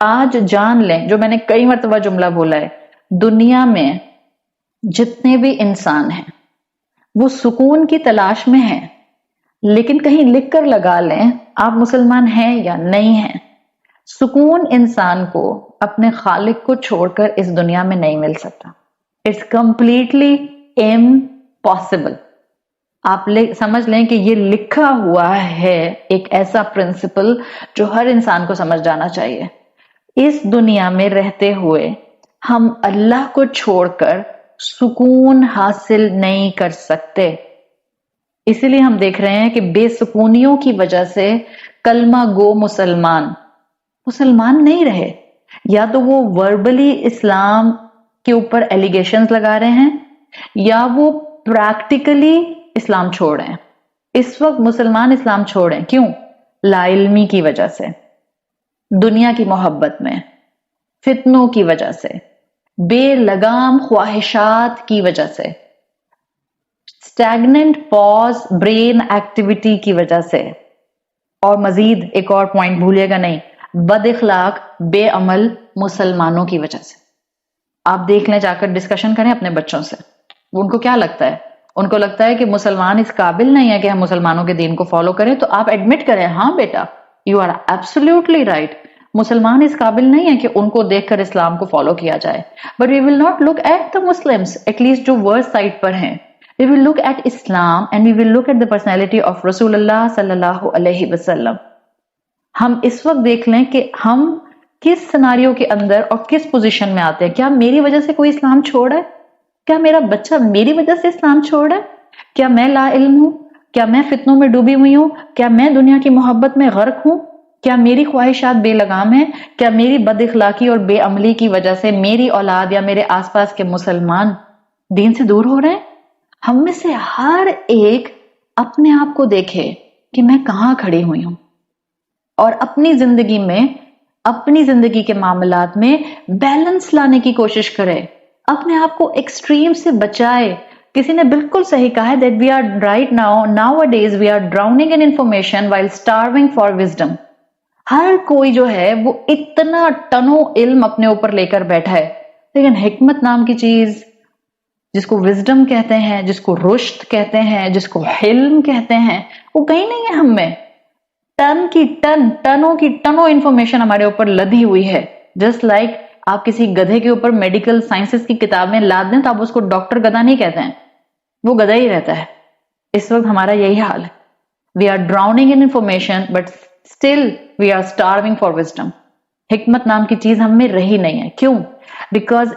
آج جان لیں، جو میں نے کئی مرتبہ جملہ بولا ہے، دنیا میں جتنے بھی انسان ہیں وہ سکون کی تلاش میں ہیں، لیکن کہیں لکھ کر لگا لیں آپ مسلمان ہیں یا نہیں ہیں، سکون انسان کو اپنے خالق کو چھوڑ کر اس دنیا میں نہیں مل سکتا. It's completely impossible. آپ سمجھ لیں کہ یہ لکھا ہوا ہے ایک ایسا پرنسپل جو ہر انسان کو سمجھ جانا چاہیے. اس دنیا میں رہتے ہوئے ہم اللہ کو چھوڑ کر سکون حاصل نہیں کر سکتے. اسی لیے ہم دیکھ رہے ہیں کہ بے سکونیوں کی وجہ سے کلمہ گو مسلمان نہیں رہے. یا تو وہ وربلی اسلام کے اوپر ایلیگیشنز لگا رہے ہیں یا وہ پریکٹیکلی اسلام چھوڑ رہے ہیں. اس وقت مسلمان اسلام چھوڑیں کیوں؟ لا علمی کی وجہ سے، دنیا کی محبت میں، فتنوں کی وجہ سے، بے لگام خواہشات کی وجہ سے، اسٹیگننٹ پاز برین ایکٹیویٹی کی وجہ سے، اور مزید ایک اور پوائنٹ بھولیے گا نہیں، بد اخلاق بے عمل مسلمانوں کی وجہ سے. آپ دیکھ لیں، جا کر ڈسکشن کریں اپنے بچوں سے، ان کو کیا لگتا ہے؟ ان کو لگتا ہے کہ مسلمان اس قابل نہیں ہے کہ ہم مسلمانوں کے دین کو فالو کریں. تو آپ ایڈمٹ کریں، ہاں بیٹا یو آر ایبسولوٹلی رائٹ، مسلمان اس قابل نہیں ہے کہ ان کو دیکھ کر اسلام کو فالو کیا جائے. But we will not look at the Muslims, at least جو ورس سائڈ پر ہیں. We will look at Islam and we will look at the personality of رسول اللہ صلی اللہ علیہ وسلم. ہم اس وقت دیکھ لیں کہ ہم کس سناریو کے اندر اور کس پوزیشن میں آتے ہیں. کیا میری وجہ سے کوئی اسلام چھوڑا ہے؟ کیا میرا بچہ میری وجہ سے اسلام چھوڑا ہے؟ کیا میں لا علم ہوں؟ کیا میں فتنوں میں ڈوبی ہوئی ہوں؟ کیا میں دنیا کی محبت میں غرق ہوں؟ کیا میری خواہشات بے لگام ہیں؟ کیا میری بد اخلاقی اور بے عملی کی وجہ سے میری اولاد یا میرے آس پاس کے مسلمان دین سے دور ہو رہے ہیں؟ ہم میں سے ہر ایک اپنے آپ کو دیکھے کہ میں کہاں کھڑی ہوئی ہوں، اور اپنی زندگی کے معاملات میں بیلنس لانے کی کوشش کرے، اپنے آپ کو ایکسٹریم سے بچائے. کسی نے بالکل صحیح کہا ہے that we are right nowadays we are drowning in information while starving for wisdom. ہر کوئی جو ہے وہ اتنا ٹنوں علم اپنے اوپر لے کر بیٹھا ہے، لیکن حکمت نام کی چیز، جس کو وزڈم کہتے ہیں، جس کو رشد کہتے ہیں، جس کو حلم کہتے ہیں، وہ کہیں نہیں ہے ہم میں. ٹنوں کی ٹنوں انفارمیشن ہمارے اوپر لدی ہوئی ہے. جسٹ لائک آپ کسی گدھے کے اوپر میڈیکل سائنسز کی کتابیں لاد دیں تو آپ اس کو ڈاکٹر گدھا نہیں کہتے ہیں، وہ گدھا ہی رہتا ہے. اس وقت ہمارا یہی حال ہے. We are drowning in information but still we are starving for wisdom. حکمت نام کی چیز ہم میں رہی نہیں ہے. کیوں؟ Because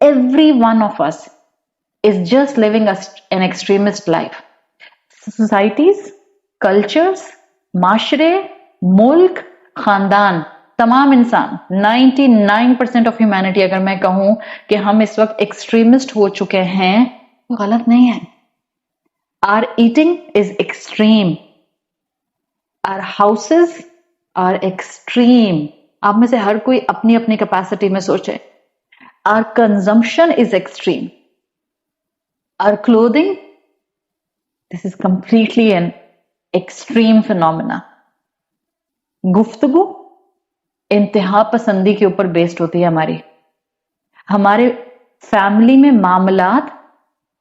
every one of us is just living an extremist life. Societies, cultures, معاشرے، ملک، خاندان، تمام انسان 99% of humanity اگر میں کہوں کہ ہم اس وقت ایکسٹریمسٹ ہو چکے ہیں، وہ غلط نہیں ہے. Our eating is extreme. Our houses are extreme. آپ میں سے ہر کوئی اپنی اپنی کیپیسٹی میں سوچے. Our consumption is extreme. Our clothing, this is completely an extreme phenomena. گفتگو انتہا پسندی کے اوپر بیسڈ ہوتی ہے ہمارے فیملی میں معاملات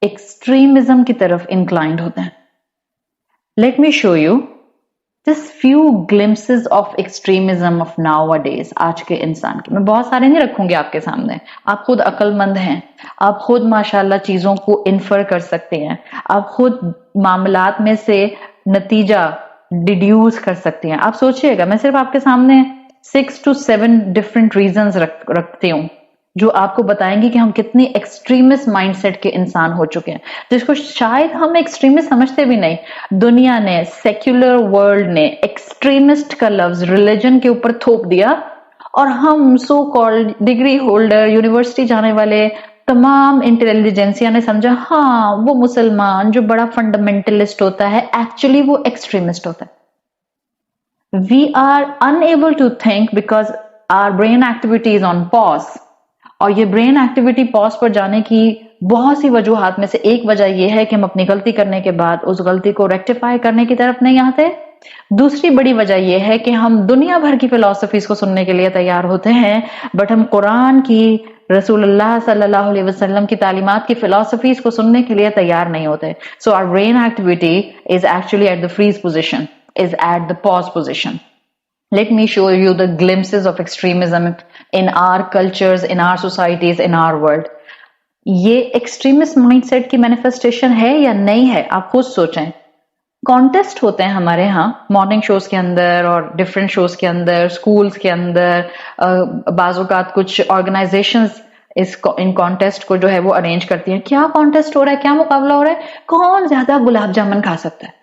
ایکسٹریمزم کی طرف انکلائنڈ ہوتے ہیں. Let me show you just few glimpses of extremism of nowadays. آج کے انسان کے میں بہت سارے نہیں رکھوں گی آپ کے سامنے. آپ خود عقل مند ہیں، آپ خود ماشاءاللہ چیزوں کو انفر کر سکتے ہیں، آپ خود معاملات میں سے نتیجہ ڈیڈیوس کر سکتے ہیں. آپ سوچئے گا، میں صرف آپ کے سامنے 6 to 7 different reasons رکھتی ہوں جو آپ کو بتائیں گی کہ ہم کتنی ایکسٹریمسٹ مائنڈ سیٹ کے انسان ہو چکے ہیں، جس کو شاید ہم ایکسٹریمسٹ سمجھتے بھی نہیں. دنیا نے، سیکولر ورلڈ نے ایکسٹریمسٹ کا لفظ ریلیجن کے اوپر تھوپ دیا، اور ہم so called degree holder, university جانے والے تمام انٹیلیجنسیا نے سمجھا ہاں وہ مسلمان جو بڑا فنڈامنٹلسٹ ہوتا ہے ایکچولی وہ ایکسٹریمسٹ ہوتا ہے. We are unable to think because our brain activity is on pause. اور یہ برین ایکٹیویٹی پاز پر جانے کی بہت سی وجوہات میں سے ایک وجہ یہ ہے کہ ہم اپنی غلطی کرنے کے بعد اس غلطی کو ریکٹیفائی کرنے کی طرف نہیں آتے، दूसरी बड़ी वजह यह है कि हम दुनिया भर की फिलॉसफीज को सुनने के लिए तैयार होते हैं, बट हम कुरान की, रसूलुल्लाह सल्लल्लाहु अलैहि वसल्लम की तालीमात की फिलॉसफीज को सुनने के लिए तैयार नहीं होते. So our brain activity is actually at the freeze position, is at the pause position. Let me show you the glimpses of extremism in our cultures, in our societies, in our world. ये extremist mindset की manifestation है या नहीं है, आप खुद सोचें. Contest होते हैं हमारे यहाँ मॉर्निंग शोज के अंदर और डिफरेंट शोज के अंदर, स्कूल्स के अंदर, बाज़-औक़ात कुछ ऑर्गेनाइजेशंस इन कॉन्टेस्ट को जो है वो अरेंज करती हैं. क्या कॉन्टेस्ट हो रहा है, क्या मुकाबला हो रहा है? कौन ज्यादा गुलाब जामुन खा सकता है.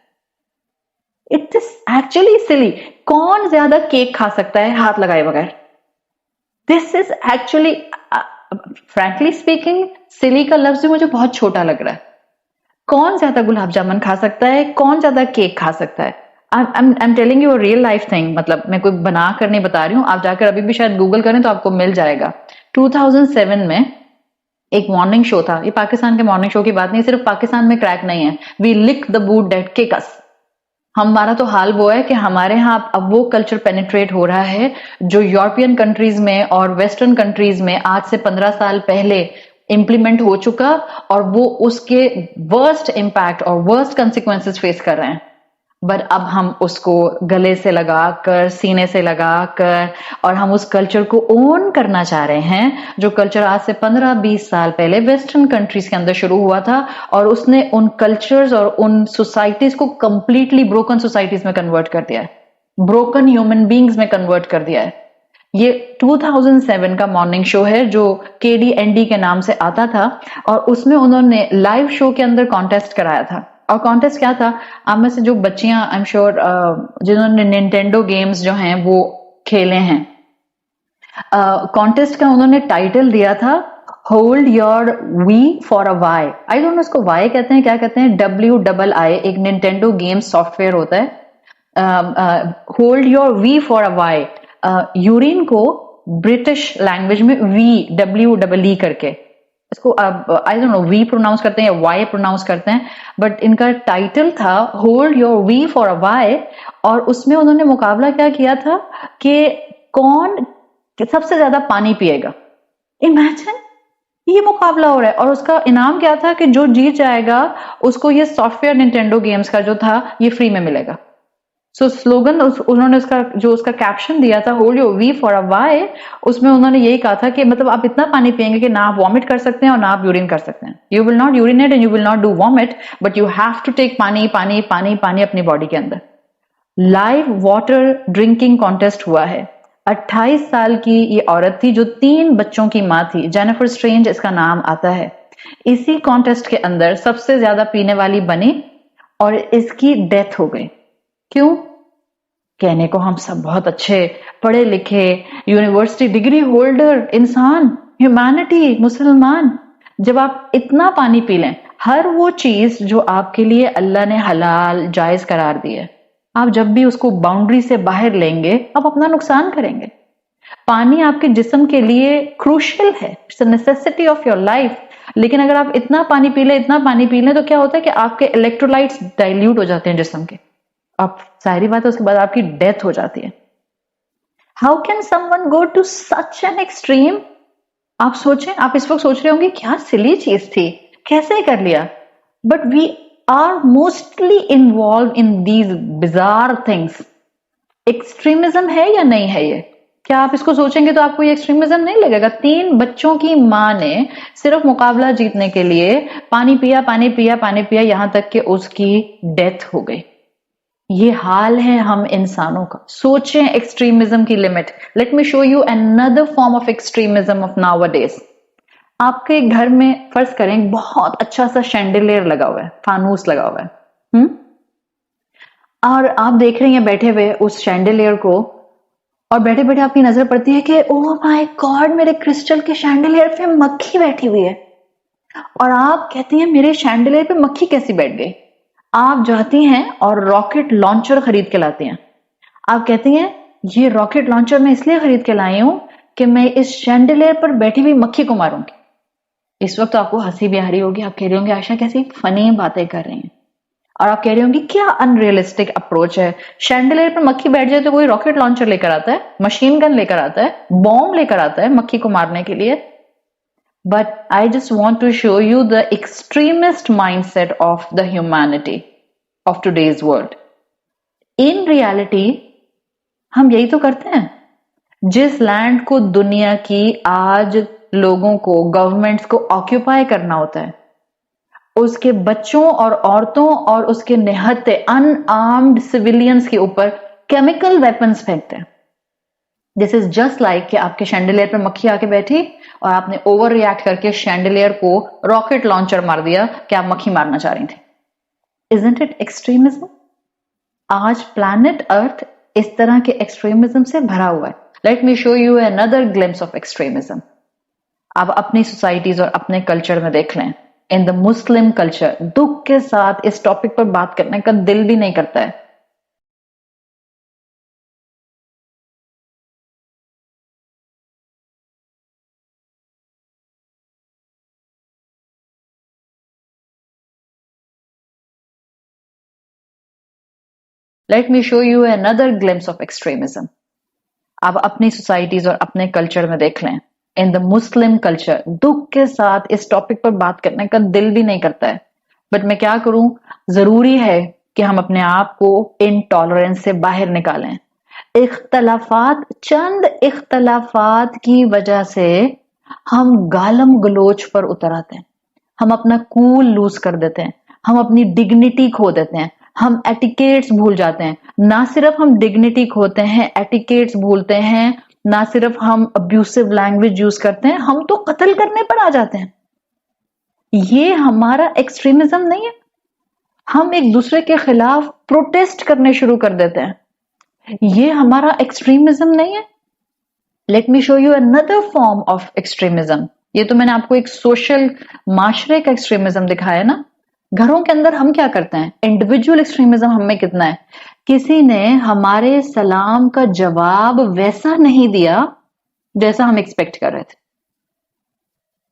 It is actually silly. कौन ज्यादा केक खा सकता है हाथ लगाए बगैर? This is actually, frankly speaking, silly का लफ्ज मुझे बहुत छोटा लग रहा है. कौन ज्यादा गुलाब जामुन खा सकता है, कौन ज्यादा केक खा सकता है? I am telling you a real life thing. मतलब मैं कोई बना कर नहीं बता रही हूं, आप जाकर अभी भी शायद गूगल करें तो आपको मिल जाएगा. 2007 में एक मॉर्निंग शो था. ये पाकिस्तान के मॉर्निंग शो की बात नहीं, सिर्फ पाकिस्तान में क्रैक नहीं है. We lick the boot that kick us. हमारा तो हाल वो है कि हमारे यहाँ अब वो कल्चर पेनिट्रेट हो रहा है जो यूरोपियन कंट्रीज में और वेस्टर्न कंट्रीज में आज से 15 साल पहले इंप्लीमेंट हो चुका, और वो उसके वर्स्ट इम्पैक्ट और वर्स्ट कंसिक्वेंसेस फेस कर रहे हैं. बट अब हम उसको गले से लगाकर, सीने से लगाकर, और हम उस कल्चर को ओन करना चाह रहे हैं जो कल्चर आज से 15-20 साल पहले वेस्टर्न कंट्रीज के अंदर शुरू हुआ था, और उसने उन कल्चर्स और उन सोसाइटीज को कंप्लीटली ब्रोकन सोसाइटीज में कन्वर्ट कर दिया है, ब्रोकन ह्यूमन बींग्स में कन्वर्ट कर दिया है. ये 2007 का मॉर्निंग शो है जो KDND के नाम से आता था, और उसमें उन्होंने लाइव शो के अंदर कॉन्टेस्ट कराया था. और कॉन्टेस्ट क्या था? आप में से जो बच्चियां, आई एम श्योर, जिन्होंने निंटेंडो गेम्स जो हैं वो खेले हैं, कॉन्टेस्ट का उन्होंने टाइटल दिया था hold your wee for a Wii. I don't know इसको वाई कहते हैं, क्या कहते हैं, WII. एक निंटेंडो गेम सॉफ्टवेयर होता है. Hold your wee for a Wii. Urine को ब्रिटिश लैंग्वेज में WEE करके, इसको I don't know wee pronounce करते हैं या वाई प्रोनाउंस करते हैं, बट इनका टाइटल था hold your wee for a Wii. और उसमें उन्होंने मुकाबला क्या किया था कि कौन सबसे ज्यादा पानी पिएगा. इमेजिन, ये मुकाबला हो रहा है, और उसका इनाम क्या था कि जो जीत जाएगा उसको ये सॉफ्टवेयर निंटेंडो गेम्स का जो था ये फ्री में मिलेगा. सो स्लोगन उन्होंने उसका कैप्शन दिया था hold your wee for a Wii. उसमें उन्होंने यही कहा था कि मतलब आप इतना पानी पिएंगे कि ना आप वॉमिट कर सकते हैं और ना आप यूरिन कर सकते हैं. You will not urinate and you will not do vomit, but you have to take pani pani pani पानी अपनी बॉडी के अंदर. लाइव वाटर ड्रिंकिंग कॉन्टेस्ट हुआ है. 28 साल की ये औरत थी जो 3 बच्चों की माँ थी. जेनिफर स्ट्रेंज इसका नाम आता है. इसी कॉन्टेस्ट के अंदर सबसे ज्यादा पीने वाली बनी और इसकी डेथ हो गई. क्यों? कहने को हम सब बहुत अच्छे पढ़े लिखे यूनिवर्सिटी डिग्री होल्डर इंसान, ह्यूमैनिटी, मुसलमान. जब आप इतना पानी पी लें, हर वो चीज जो आपके लिए अल्लाह ने हलाल जायज करार दी है, आप जब भी उसको बाउंड्री से बाहर लेंगे आप अपना नुकसान करेंगे. पानी आपके जिस्म के लिए क्रूशियल है, it's a necessity of your life. लेकिन अगर आप इतना पानी पी लें तो क्या होता है कि आपके इलेक्ट्रोलाइट्स डाइल्यूट हो जाते हैं जिस्म के. अब सारी बात है, उसके बाद आपकी डेथ हो जाती है. How can someone go to such an extreme? आप सोचें, आप इस वक्त सोच रहे होंगे क्या सिली चीज थी, कैसे कर लिया. But we are mostly involve in these bizarre things. Extremism है या नहीं है ये? क्या आप इसको सोचेंगे तो आपको ये एक्सट्रीमिज्म नहीं लगेगा? 3 बच्चों की माँ ने सिर्फ मुकाबला जीतने के लिए पानी पिया पानी पिया पानी पिया, यहां तक कि उसकी डेथ हो गई. ये हाल है हम इंसानों का. सोचें एक्सट्रीमिज्म की limit. Let me show you another form of extremism of nowadays. आपके घर में फर्ज करें बहुत अच्छा सा शैंडिलियर लगा हुआ है, फानूस लगा हुआ है, और आप देख रही हैं बैठे हुए उस शैंडिलियर को, और बैठे बैठे आपकी नजर पड़ती है कि ओह माय गॉड, मेरे क्रिस्टल के शैंडिलियर पे मक्खी बैठी हुई है. और आप कहती हैं मेरे शैंडिलियर पे मक्खी कैसी बैठ गई? आप जाती हैं और रॉकेट लॉन्चर खरीद के लाती हैं. आप कहती हैं ये रॉकेट लॉन्चर मैं इसलिए खरीद के लाई हूं कि मैं इस शैंडिलियर पर बैठी हुई मक्खी को मारूंगी. इस वक्त तो आपको हंसी भी आ रही होगी, आप कह रही होंगी आयशा कैसी फनी बातें कर रही हैं. और आप कह रहे होंगे क्या अनरियलिस्टिक अप्रोच है, शैंडलियर पर मक्खी बैठ जाए तो कोई रॉकेट लॉन्चर लेकर आता है, मशीन गन लेकर आता है, बॉम्ब लेकर आता है मक्खी को मारने के लिए. But I just want to show you the extremist mindset of the humanity of today's world. In reality, हम यही तो करते हैं. जिस लैंड को दुनिया की आज लोगों को, गवर्नमेंट्स को ऑक्यूपाई करना होता है, उसके बच्चों और औरतों और उसके निहत्ते अनआर्म्ड सिविलियंस के ऊपर केमिकल वेपन्स फेंकते हैं. दिस इज जस्ट लाइक कि आपके शैंडलियर पे मक्खी आके बैठी और आपने ओवर रिएक्ट करके शैंडलियर को रॉकेट लॉन्चर मार दिया कि आप मक्खी मारना चाह रही थी. Isn't it extremism? आज प्लैनेट अर्थ इस तरह के एक्सट्रीमिज्म से भरा हुआ है. Let me show you another glimpse of extremism. आप अपनी सोसाइटीज और अपने कल्चर में देख लें. इन द मुस्लिम कल्चर, दुख के साथ इस टॉपिक पर बात करने का दिल भी नहीं करता है. Let me show you another glimpse of extremism. आप अपनी सोसाइटीज और अपने कल्चर में देख लें. इन द मुस्लिम कल्चर, दुख के साथ इस टॉपिक पर बात करने का दिल भी नहीं करता है. बट मैं क्या करूं, जरूरी है कि हम अपने आप को इनटॉलरेंस से बाहर निकालें. इख्तलाफात, चंद इख्तलाफात की वजह से हम गालम गलोच पर उतर आते हैं. हम अपना कूल लूज कर देते हैं. हम अपनी डिग्निटी खो देते हैं. हम एटिकेट्स भूल जाते हैं. ना सिर्फ हम डिग्निटी खोते हैं, एटिकेट्स भूलते हैं. ना सिर्फ हम अब्यूसिव लैंग्वेज यूज करते हैं, हम तो कत्ल करने पर आ जाते हैं. ये हमारा एक्सट्रीमिज्म नहीं है. हम एक दूसरे के खिलाफ प्रोटेस्ट करने शुरू कर देते हैं. ये हमारा एक्सट्रीमिज्म नहीं है. Let me show you another form of extremism. ये तो मैंने आपको एक सोशल माशरे का एक्सट्रीमिज्म दिखाया ना. घरों के अंदर हम क्या करते हैं, इंडिविजुअल एक्सट्रीमिज्म हम में कितना है. किसी ने हमारे सलाम का जवाब वैसा नहीं दिया जैसा हम एक्सपेक्ट कर रहे थे.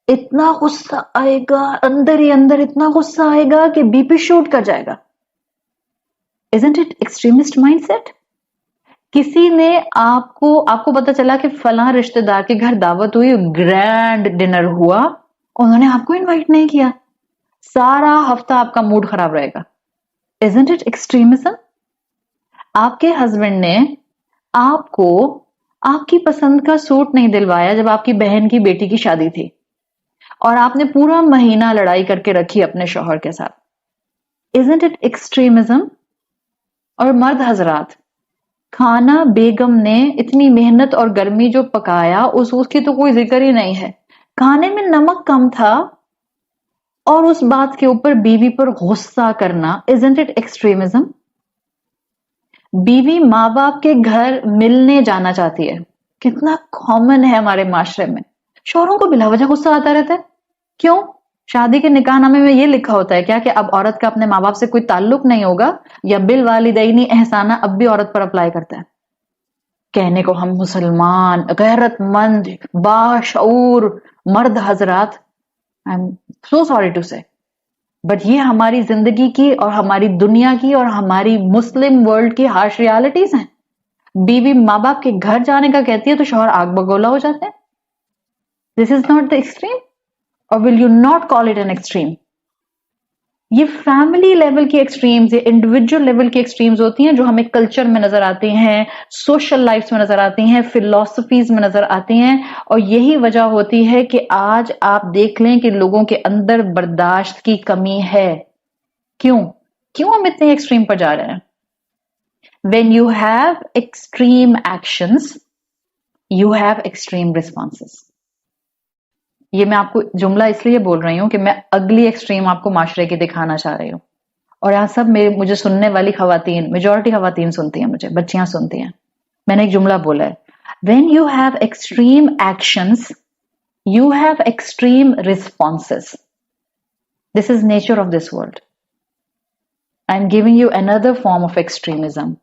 इतना गुस्सा आएगा, अंदर ही अंदर इतना गुस्सा आएगा कि बीपी शूट कर जाएगा. Isn't it extremist mindset? किसी ने आपको पता चला कि फलां रिश्तेदार के घर दावत हुई, ग्रैंड डिनर हुआ, उन्होंने आपको इनवाइट नहीं किया. सारा हफ्ता आपका मूड खराब रहेगा. Isn't it extremism? आपके हस्बैंड ने आपको आपकी पसंद का सूट नहीं दिलवाया जब आपकी बहन की बेटी की शादी थी, और आपने पूरा महीना लड़ाई करके रखी अपने शौहर के साथ. Isn't it extremism? और मर्द हजरात, खाना बेगम ने इतनी मेहनत और गर्मी जो पकाया उसकी तो कोई जिक्र ही नहीं है. खाने में नमक कम था और उस बात के ऊपर बीवी पर गुस्सा करना. Isn't it extremism? बीवी माँ बाप के घर मिलने जाना चाहती है. कितना कॉमन है हमारे माशरे में. शौहरों को बिला वजह गुस्सा आता रहता है. क्यों? शादी के निकाहनामे में ये लिखा होता है क्या कि अब औरत का अपने माँ बाप से कोई ताल्लुक नहीं होगा, या बिल वालिदैनी एहसाना अब भी औरत पर अप्लाई करता है. कहने को हम मुसलमान, गैरतमंद, बाशऊर मर्द हजरात, I am so sorry to say, but ये हमारी जिंदगी की और हमारी दुनिया की और हमारी मुस्लिम वर्ल्ड की हार्श रियलिटीज हैं. बीवी माँ बाप के घर जाने का कहती है तो शौहर आग बगोला हो जाते हैं. This is not the extreme, और will you not call it an extreme? ये फैमिली लेवल की एक्सट्रीम्स, ये इंडिविजुअल लेवल की एक्सट्रीम्स होती हैं जो हमें कल्चर में नजर आती हैं, सोशल लाइफ में नजर आती हैं, फिलॉसफीज में नजर आती हैं. और यही वजह होती है कि आज आप देख लें कि लोगों के अंदर बर्दाश्त की कमी है. क्यों हम इतने एक्सट्रीम पर जा रहे हैं? When you have extreme actions, you have extreme responses. ये मैं आपको जुमला इसलिए बोल रही हूं कि मैं अगली एक्सट्रीम आपको माशरे की दिखाना चाह रही हूं. और यहाँ सब मुझे सुनने वाली खवातीन, मेजॉरिटी खवातीन सुनती हैं, मुझे बच्चियां सुनती हैं. मैंने एक जुमला बोला है, when you have extreme actions, you have extreme responses. This is nature of this world. I am giving you another form of extremism.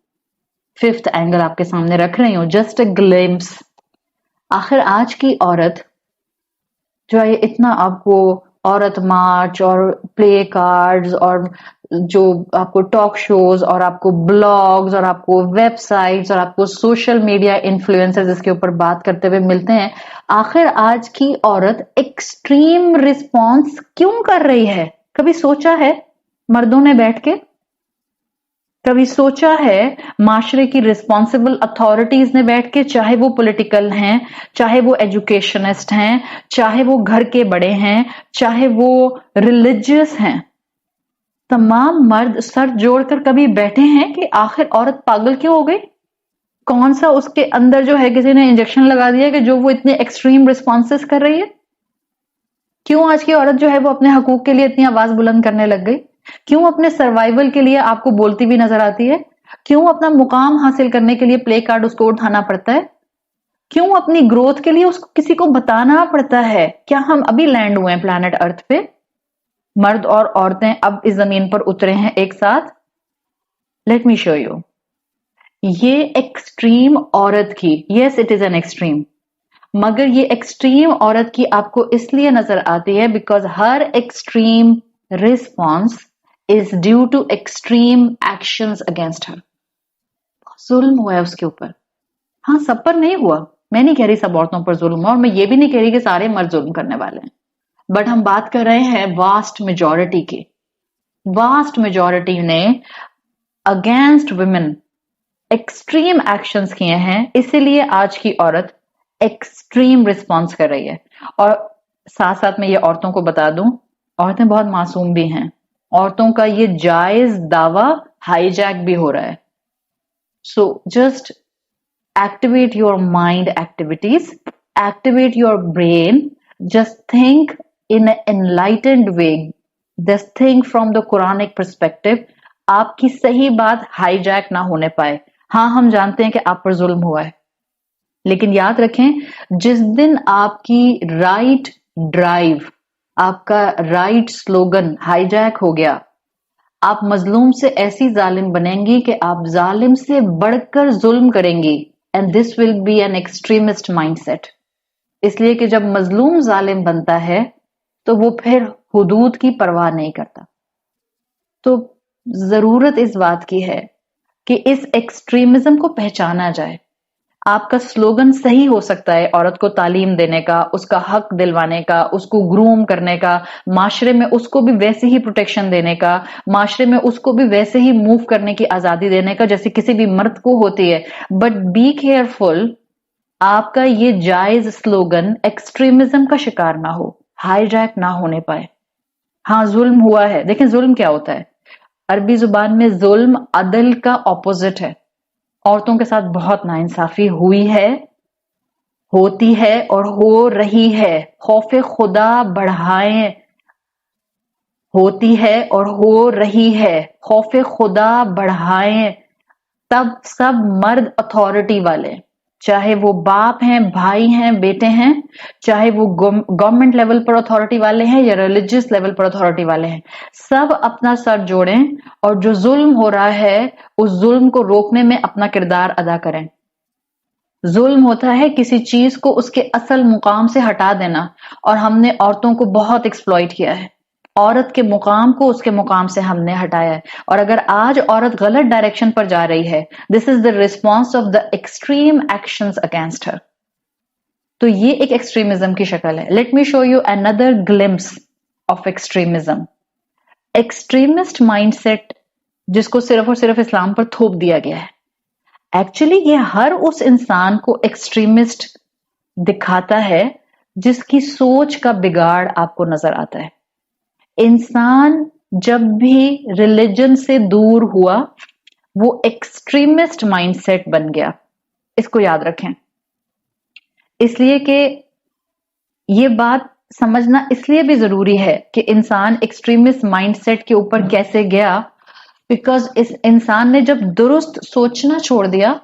Fifth angle आपके सामने रख रही हूं, जस्ट अ ग्लिम्स. आखिर आज की औरत जो है, इतना आपको औरत मार्च और प्ले कार्ड्स और जो आपको टॉक शोज और आपको ब्लॉग्स और आपको वेबसाइट्स और आपको सोशल मीडिया इन्फ्लुएंसर्स इसके ऊपर बात करते हुए मिलते हैं, आखिर आज की औरत एक्सट्रीम रिस्पॉन्स क्यों कर रही है? कभी सोचा है मर्दों ने बैठ के? कभी सोचा है माशरे की रिस्पॉन्सिबल अथॉरिटीज ने बैठ के, चाहे वो पॉलिटिकल हैं, चाहे वो एजुकेशनिस्ट हैं, चाहे वो घर के बड़े हैं, चाहे वो रिलीजियस हैं, तमाम मर्द सर जोड़कर कभी बैठे हैं कि आखिर औरत पागल क्यों हो गई? कौन सा उसके अंदर जो है किसी ने इंजेक्शन लगा दिया कि जो वो इतने एक्सट्रीम रिस्पॉन्सेस कर रही है? क्यों आज की औरत जो है वो अपने हकूक के लिए इतनी आवाज बुलंद करने लग गई? क्यों अपने सर्वाइवल के लिए आपको बोलती भी नजर आती है? क्यों अपना मुकाम हासिल करने के लिए प्ले कार्ड उसको उठाना पड़ता है? क्यों अपनी ग्रोथ के लिए उसको किसी को बताना पड़ता है? क्या हम अभी लैंड हुए हैं प्लैनेट अर्थ पे? मर्द और औरतें अब इस जमीन पर उतरे हैं एक साथ। Let me show you. ये एक्सट्रीम औरत की, yes it is an extreme, मगर ये एक्सट्रीम औरत की आपको इसलिए नजर आती है बिकॉज हर extreme response is due to extreme actions against her. जुल्म हुआ है उसके ऊपर। हाँ, सब पर नहीं हुआ, मैं नहीं कह रही सब औरतों पर जुल्म हुआ, और मैं ये भी नहीं कह रही कि सारे मर्द जुल्म करने वाले हैं, बट हम बात कर रहे हैं वास्ट मेजॉरिटी की। वास्ट मेजॉरिटी ने अगेंस्ट वुमेन एक्सट्रीम एक्शंस किए हैं, इसीलिए आज की औरत एक्सट्रीम रिस्पॉन्स कर रही है। और साथ साथ में ये औरतों को बता दूं, औरतें बहुत मासूम भी हैं। औरतों का ये जायज दावा हाईजैक भी हो रहा है। So just activate your mind activities, activate your brain, just think in an enlightened way, just think from the Quranic perspective। आपकी सही बात हाईजैक ना होने पाए। हाँ, हम जानते हैं कि आप पर जुल्म हुआ है, लेकिन याद रखें, जिस दिन आपकी राइट ड्राइव, आपका राइट स्लोगन हाईजैक हो गया, आप मजलूम से ऐसी जालिम बनेंगी कि आप जालिम से बढ़कर जुल्म करेंगी, and this will be an extremist mindset. इसलिए कि जब मजलूम जालिम बनता है तो वो फिर हुदूद की परवाह नहीं करता। तो जरूरत इस बात की है कि इस एक्सट्रीमिज्म को पहचाना जाए। आपका स्लोगन सही हो सकता है औरत को तालीम देने का, उसका हक दिलवाने का, उसको ग्रूम करने का, माशरे में उसको भी वैसे ही प्रोटेक्शन देने का, माशरे में उसको भी वैसे ही मूव करने की आजादी देने का जैसे किसी भी मर्द को होती है। बट बी केयरफुल, आपका ये जायज स्लोगन एक्सट्रीमिज्म का शिकार ना हो, हाईजैक ना होने पाए। हाँ, जुल्म हुआ है। देखें जुल्म क्या होता है। अरबी जुबान में जुल्म अदल का ऑपोजिट है। औरतों के साथ बहुत नाइंसाफी हुई है, होती है और हो रही है। खौफे खुदा बढ़ाएं, होती है और हो रही है। खौफे खुदा बढ़ाएं तब सब मर्द अथॉरिटी वाले, चाहे वो बाप हैं, भाई हैं, बेटे हैं, चाहे वो गवर्नमेंट लेवल पर अथॉरिटी वाले हैं या रिलीजियस लेवल पर अथॉरिटी वाले हैं, सब अपना सर जोड़ें और जो जुल्म हो रहा है उस जुल्म को रोकने में अपना किरदार अदा करें। जुल्म होता है किसी चीज को उसके असल मुकाम से हटा देना, और हमने औरतों को बहुत एक्सप्लॉइट किया है। औरत के मुकाम को उसके मुकाम से हमने हटाया है, और अगर आज औरत गलत डायरेक्शन पर जा रही है, this is the response of the extreme actions against हर। तो ये एक एक्सट्रीमिज्म की शक्ल है। Let me show you another glimpse of extremism. Extremist mindset जिसको सिर्फ और सिर्फ इस्लाम पर थोप दिया गया है, एक्चुअली ये हर उस इंसान को एक्सट्रीमिस्ट दिखाता है जिसकी सोच का बिगाड़ आपको नजर आता है। इंसान जब भी रिलीजन से दूर हुआ वो एक्सट्रीमिस्ट माइंडसेट बन गया। इसको याद रखें, इसलिए कि ये बात समझना इसलिए भी जरूरी है कि इंसान एक्सट्रीमिस्ट माइंडसेट के ऊपर कैसे गया, बिकॉज इस इंसान ने जब दुरुस्त सोचना छोड़ दिया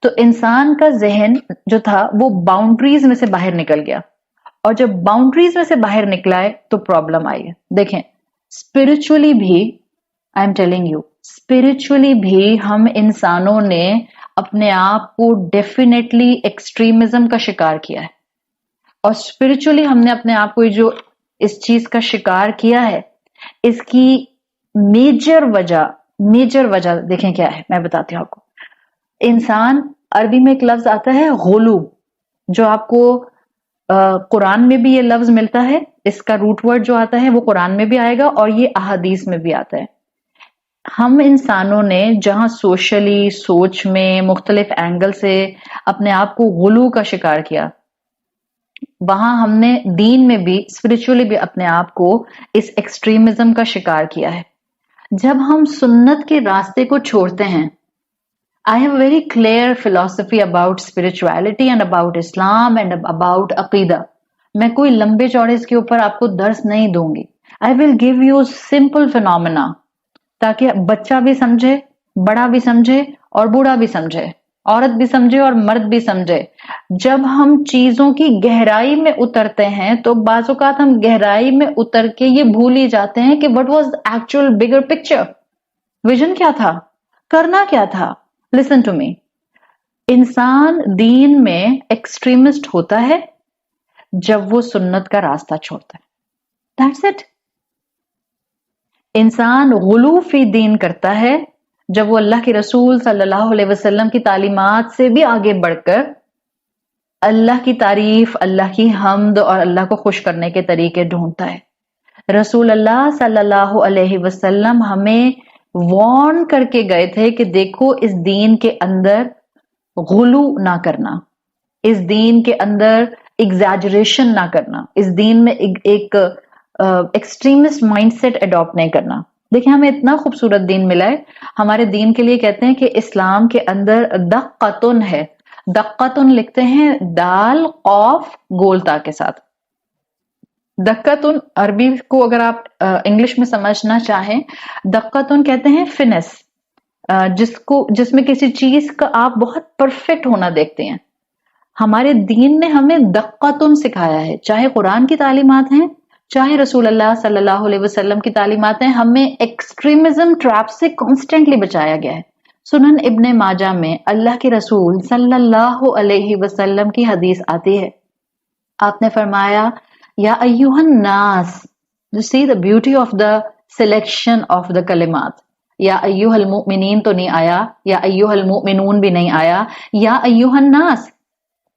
तो इंसान का जहन जो था वो बाउंड्रीज में से बाहर निकल गया, और जब बाउंड्रीज में से बाहर निकला है तो प्रॉब्लम आई है। देखें, स्पिरिचुअली भी, I am telling you, spiritually भी हम इंसानों ने अपने आप को डेफिनेटली एक्सट्रीमिज्म का शिकार किया है, और स्पिरिचुअली हमने अपने आप को जो इस चीज का शिकार किया है, इसकी मेजर वजह देखें क्या है, मैं बताती हूँ आपको। इंसान, अरबी में एक लफ्ज आता है गुलू, जो आपको कुरान में भी ये लफ्ज मिलता है, इसका रूट वर्ड जो आता है वो कुरान में भी आएगा और ये अहादीस में भी आता है। हम इंसानों ने जहां सोशली, सोच में मुख्तलिफ एंगल से अपने आप को गुलू का शिकार किया, वहां हमने दीन में भी, स्पिरिचुअली भी अपने आप को इस एक्सट्रीमिज्म का शिकार किया है। जब हम सुन्नत के रास्ते को छोड़ते हैं, I have a very clear philosophy about spirituality and about Islam and about अकीदा। मैं कोई लंबे चौड़े इसके ऊपर आपको दर्स नहीं दूंगी। I will give you simple phenomena, ताकि बच्चा भी समझे, बड़ा भी समझे और बूढ़ा भी समझे, औरत भी समझे और मर्द भी समझे। जब हम चीजों की गहराई में उतरते हैं तो बाज़ औक़ात हम गहराई में उतर के ये भूल ही जाते हैं कि what was the actual bigger picture, vision क्या था, करना क्या था। लिसन टू मी, इंसान दीन में एक्सट्रीमिस्ट होता है जब वो सुन्नत का रास्ता छोड़ता है। That's it. इंसान गुलू फी दीन करता है जब वो अल्लाह के रसूल सल्लल्लाहु अलैहि वसल्लम की तालीमात से भी आगे बढ़कर अल्लाह की तारीफ, अल्लाह की हम्द और अल्लाह को खुश करने के तरीके ढूंढता है। रसूल अल्लाह सल्लल्लाहु अलैहि वसल्लम हमें वार्न करके गए थे कि देखो, इस दीन के अंदर गुलू ना करना, इस दीन के अंदर एग्जैजरेशन ना करना, इस दीन में एक एक्सट्रीमिस्ट माइंडसेट अडॉप्ट नहीं करना। देखिए, हमें इतना खूबसूरत दीन मिला है। हमारे दीन के लिए कहते हैं कि इस्लाम के अंदर दक्कतुन है। दक्कतुन लिखते हैं दाल कौफ गोलता के साथ। दक्कतुन अरबी को अगर आप इंग्लिश में समझना चाहें, दक्कतुन कहते हैं फिनेस, जिसमें किसी चीज का आप बहुत परफेक्ट होना देखते हैं। हमारे दीन ने हमें दक्कतुन सिखाया है, चाहे कुरान की तालीमात हैं, चाहे रसूल अल्लाह सल्लल्लाहु अलैहि वसल्लम की तालीमात हैं। हमें एक्सट्रीमिज्म ट्रैप से कॉन्स्टेंटली बचाया गया है। सुनन इब्ने माजा में अल्लाह के रसूल सल्लल्लाहु अलैहि वसल्लम की हदीस आती है, आपने फरमाया, या अय्युहन नास, you see the beauty of the selection of the कलिमात। या अय्युहल मुमिनीन तो नहीं आया, या अय्युहल मुमिनून भी नहीं आया, या अय्युहन नास,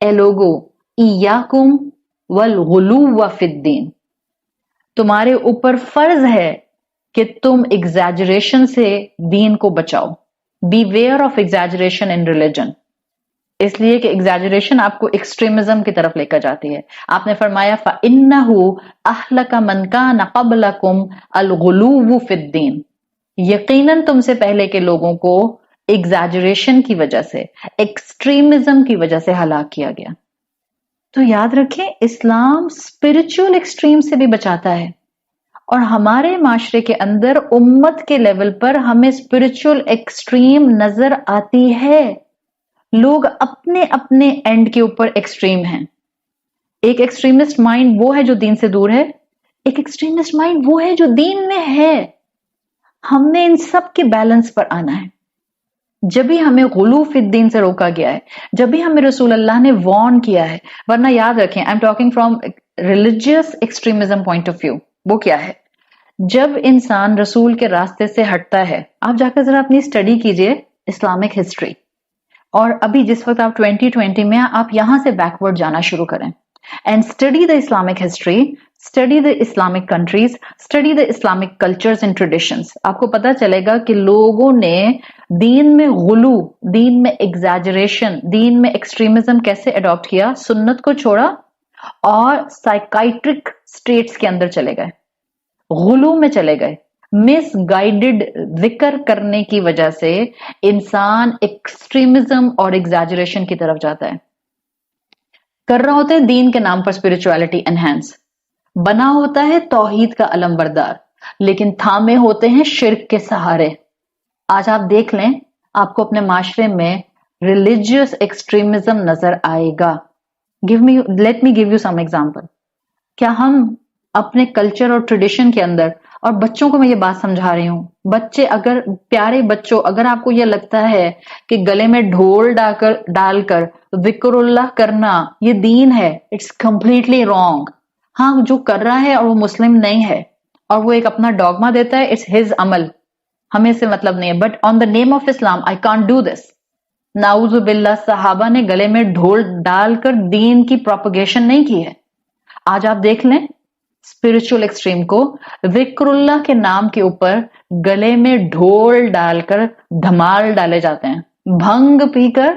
ए लोगो, इयाकुम वल गुलुव फिद्दीन, तुम्हारे ऊपर फर्ज है कि तुम एग्जैजरेशन से दीन को बचाओ। Beware of exaggeration in religion, इसलिए कि एग्जैजरेशन आपको एक्सट्रीमिज्म की तरफ लेकर जाती है। आपने फरमाया फ़इन्नहु अहलका मन कान क़ब्लकुम अल-गुलूव फ़िद्दीन, यकीनन तुमसे पहले के लोगों को एग्जैजरेशन की वजह से, एक्सट्रीमिज्म की वजह से हलाक किया गया। तो याद रखें, इस्लाम स्पिरिचुअल एक्सट्रीम से भी बचाता है, और हमारे माशरे के अंदर उम्मत के लेवल पर हमें स्पिरिचुअल एक्सट्रीम नजर आती है। लोग अपने अपने एंड के ऊपर एक्सट्रीम हैं। एक एक्सट्रीमिस्ट माइंड वो है जो दीन से दूर है, एक एक्सट्रीमिस्ट माइंड वो है जो दीन में है। हमने इन सब के बैलेंस पर आना है। जब भी हमें गुलू फिद्दीन से रोका गया है, जब भी हमें रसूल अल्लाह ने वार्न किया है, वरना याद रखें, आई am talking from religious extremism point of view. वो क्या है? जब इंसान रसूल के रास्ते से हटता है, आप जाकर जरा अपनी स्टडी कीजिए इस्लामिक हिस्ट्री, और अभी जिस वक्त आप 2020 में, आप यहां से बैकवर्ड जाना शुरू करें and study the Islamic history, study the Islamic countries, study the Islamic cultures and traditions. आपको पता चलेगा कि लोगों ने दीन में गुलू, दीन में एग्जैजरेशन, दीन में एक्सट्रीमिज्म कैसे अडॉप्ट किया। सुन्नत को छोड़ा और साइकाइट्रिक स्टेट्स के अंदर चले गए, गुलू में चले गए। मिसगाइडेड जिक्र करने की वजह से इंसान एक्सट्रीमिज्म और एग्जैजरेशन की तरफ जाता है। कर रहा होता है दीन के नाम पर स्पिरिचुअलिटी एनहांस, बना होता है तौहीद का अलमबरदार, लेकिन थामे होते हैं शिर्क के सहारे। आज आप देख लें, आपको अपने माशरे में रिलीजियस एक्सट्रीमिज्म नजर आएगा। Let me give you some example. क्या हम अपने कल्चर और ट्रेडिशन के अंदर, और बच्चों को मैं ये बात समझा रही हूं, बच्चे अगर, प्यारे बच्चों, अगर आपको ये लगता है कि गले में ढोल डालकर जिक्रुल्लाह करना ये दीन है, इट्स कंप्लीटली रॉन्ग। हाँ, जो कर रहा है और वो मुस्लिम नहीं है, اور وہ ایک اپنا ڈوگما دیتا ہے, اٹس ہز عمل, ہمیں سے مطلب نہیں ہے. But on the name of Islam I can't do this. نعوذ باللہ, صحابہ نے گلے میں ڈھول ڈال کر دین کی پروپگیشن نہیں کی ہے. آج آپ دیکھ لیں اسپرچل ایکسٹریم کو, ذکر اللہ کے نام کے اوپر گلے میں ڈھول ڈال کر دھمال ڈالے جاتے ہیں, بھنگ پی کر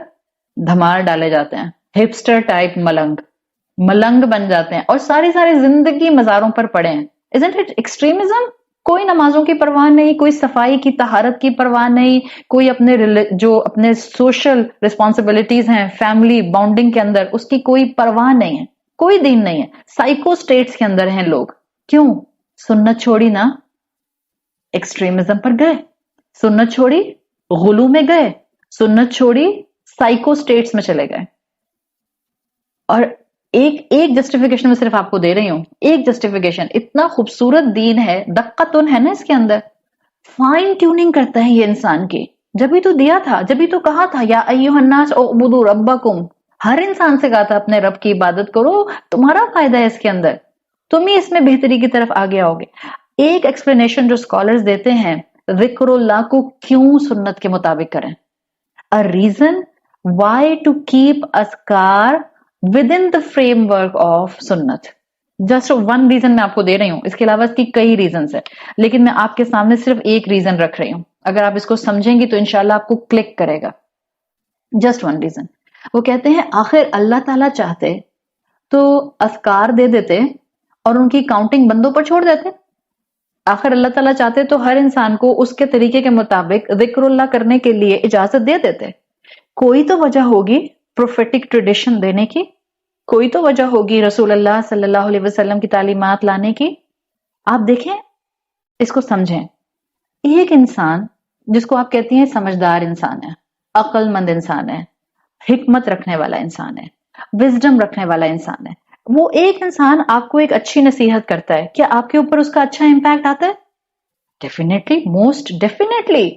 دھمال ڈالے جاتے ہیں, ہپسٹر ٹائپ ملنگ بن جاتے ہیں, اور ساری زندگی مزاروں پر پڑے ہیں. Isn't it extremism? کوئی نمازوں کی پرواہ نہیں, کوئی صفائی کی طہارت کی پرواہ نہیں, کوئی اپنے سوشل ریسپانسبلٹیز ہیں فیملی بانڈنگ کے اندر, اس کی کوئی پرواہ نہیں ہے, کوئی دین نہیں ہے. سائیکو سٹیٹس کے اندر ہیں لوگ. کیوں؟ سنت چھوڑی نا, ایکسٹریمزم پر گئے, سنت چھوڑی غلو میں گئے, سنت چھوڑی سائیکو سٹیٹس میں چلے گئے. اور ایک جسٹیفیکیشن میں صرف آپ کو دے رہی ہوں, ایک جسٹیفیکیشن. اتنا خوبصورت دین ہے, دقتن ہے نا اس کے اندر, فائن ٹیوننگ کرتا ہے یہ انسان کی. جبھی تو دیا تھا, جبھی تو کہا تھا یا ایھا الناس اعبدوا ربکم, ہر انسان سے کہا تھا اپنے رب کی عبادت کرو, تمہارا فائدہ ہے اس کے اندر, تم ہی اس میں بہتری کی طرف آگے آؤ گے. ایک ایکسپلینیشن جو اسکالرز دیتے ہیں ذکر اللہ کو کیوں سنت کے مطابق کریں, a reason why to keep اذکار within the framework of سنت. جسٹ ون ریزن میں آپ کو دے رہی ہوں, اس کے علاوہ اس کی کئی ریزنز ہیں, لیکن میں آپ کے سامنے صرف ایک ریزن رکھ رہی ہوں. اگر آپ اس کو سمجھیں گی تو انشاءاللہ آپ کو کلک کرے گا. Just one reason. وہ کہتے ہیں آخر اللہ تعالیٰ چاہتے تو اذکار دے دیتے اور ان کی کاؤنٹنگ بندوں پر چھوڑ دیتے. آخر اللہ تعالیٰ چاہتے تو ہر انسان کو اس کے طریقے کے مطابق ذکر اللہ کرنے کے لیے اجازت دے دیتے. کوئی تو وجہ ہوگی پروفیٹک ٹریڈیشن دینے کی, کوئی تو وجہ ہوگی رسول اللہ صلی اللہ علیہ وسلم کی تعلیمات لانے کی. آپ دیکھیں, اس کو سمجھیں. ایک انسان جس کو آپ کہتی ہیں سمجھدار انسان ہے, عقل مند انسان ہے, حکمت رکھنے والا انسان ہے, وزڈم رکھنے والا انسان ہے, وہ ایک انسان آپ کو ایک اچھی نصیحت کرتا ہے, کیا آپ کے اوپر اس کا اچھا امپیکٹ آتا ہے؟ ڈیفینیٹلی, موسٹ ڈیفینیٹلی